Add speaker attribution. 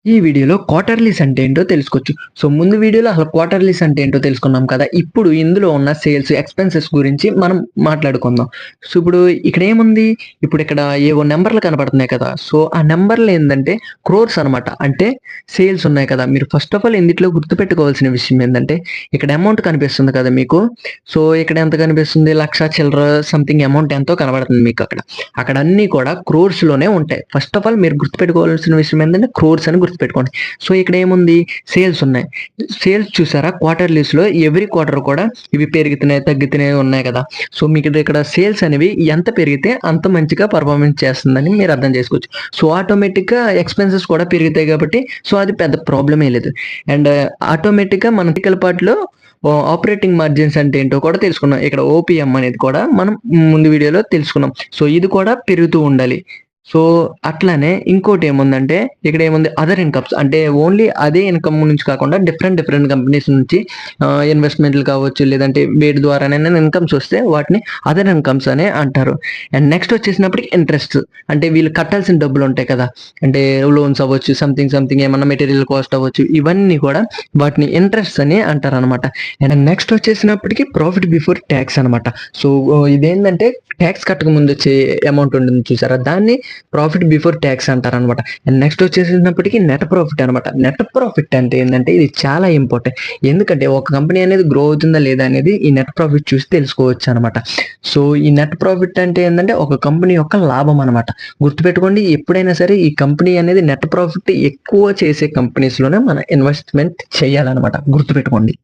Speaker 1: ఈ వీడియోలో క్వార్టర్లీస్ అంటే ఏంటో తెలుసుకోవచ్చు. సో, ముందు వీడియోలో అసలు క్వార్టర్లీస్ అంటే ఏంటో తెలుసుకున్నాం కదా! ఇప్పుడు ఇందులో ఉన్న సేల్స్, ఎక్స్‌పెన్సెస్ గురించి మనం మాట్లాడుకుందాం. సో, ఇప్పుడు ఇక్కడేముంది? ఇక్కడ ఏవో నంబర్‌లు కనపడుతున్నాయి కదా! సో, ఆ నంబర్‌లు ఏందంటే క్రోర్స్ అనమాట. అంటే సేల్స్ ఉన్నాయి కదా! మీరు ఫస్ట్ ఆఫ్ ఆల్ ఇందిట్లో గుర్తుపెట్టుకోవాల్సిన విషయం ఏందంటే, ఇక్కడ అమౌంట్ కనిపిస్తుంది కదా మీకు. సో, ఇక్కడ ఎంత కనిపిస్తుంది? 1,00,000 చిల్లర సంథింగ్ అమౌంట్ ఎంతో కనబడుతుంది మీకక్కడ. అక్కడ అన్నీ కూడా క్రోర్స్‌లోనే ఉంటాయి. ఫస్ట్ ఆఫ్ ఆల్ మీరు గుర్తుపెట్టుకోవాల్సిన విషయం ఏంటంటే క్రోర్స్ అని గుర్తుపెట్టుకోండి. సో, ఇక్కడ ఏముంది? సేల్స్ ఉన్నాయి. సేల్స్ చూసారా క్వార్టర్లీస్‌లో ఎవ్రీ క్వార్టర్ కూడా ఇవి పెరుగుతున్నాయి, తగ్గుతున్నాయి ఉన్నాయి కదా! సో, మీకు ఇక్కడ సేల్స్ అనేవి ఎంత పెరిగితే అంత మంచిగా పెర్ఫార్మన్స్ చేస్తుందని మీరు అర్థం చేసుకోవచ్చు. సో, ఆటోమేటిక్‌గా ఎక్స్‌పెన్సెస్ కూడా పెరుగుతాయి కాబట్టి సో, అది పెద్ద ప్రాబ్లమే లేదు. అండ్ ఆటోమేటిక్‌గా మన టెక్నికల్ పార్ట్‌లో ఆపరేటింగ్ మార్జిన్స్ అంటే ఏంటో కూడా తెలుసుకున్నాం. ఇక్కడ ఓపీఎం అనేది కూడా మనం ముందు వీడియోలో తెలుసుకున్నాం. సో, ఇది కూడా పెరుగుతూ ఉండాలి. సో, అట్లానే ఇంకోటేముందంటే ఇక్కడేముంది అదర్ ఇన్‌కమ్స్ అంటే ఓన్లీ అదే ఇన్‌కమ్ నుంచి కాకుండా డిఫరెంట్ డిఫరెంట్ కంపెనీస్ నుంచి ఇన్వెస్ట్‌మెంట్‌లు కావచ్చు, లేదంటే వేటి ద్వారానైనా ఇన్‌కమ్స్ వస్తే వాటిని అదర్ ఇన్‌కమ్స్ అనే అంటారు. అండ్ నెక్స్ట్ వచ్చేసినప్పటికి ఇంట్రెస్ట్ అంటే వీళ్ళు కట్టాల్సిన డబ్బులుంటాయి కదా! అంటే లోన్స్ అవ్వచ్చు, సంథింగ్ ఏమన్నా మెటీరియల్ కాస్ట్ అవ్వచ్చు. ఇవన్నీ కూడా వాటిని ఇంట్రెస్ట్స్ అని అంటారనమాట. అండ్ నెక్స్ట్ వచ్చేసినప్పటికి ప్రాఫిట్ బిఫోర్ టాక్స్ అనమాట. సో, ఇదేందంటే టాక్స్ కట్టక ముందు వచ్చే అమౌంట్ ఉంటుంది చూసారా? దాన్ని ప్రాఫిట్ బిఫోర్ టాక్స్ అంటారనమాట. అండ్ నెక్స్ట్ వచ్చేసినప్పటికి నెట్ ప్రాఫిట్ అనమాట. నెట్ ప్రాఫిట్ అంటే ఏందంటే ఇది చాలా ఇంపార్టెంట్. ఎందుకంటే ఒక కంపెనీ అనేది గ్రో అవుతుందా లేదా అనేది ఈ నెట్ ప్రాఫిట్ చూసి తెలుసుకోవచ్చు అనమాట. సో, ఈ నెట్ ప్రాఫిట్ అంటే ఏందంటే ఒక కంపెనీ యొక్క లాభం అనమాట. గుర్తుపెట్టుకోండి ఎప్పుడైనా సరే ఈ కంపెనీ అనేది నెట్ ప్రాఫిట్ ఎక్కువ చేసే కంపెనీస్‌లోనే మనం ఇన్వెస్ట్‌మెంట్ చేయాలనమాట. గుర్తుపెట్టుకోండి.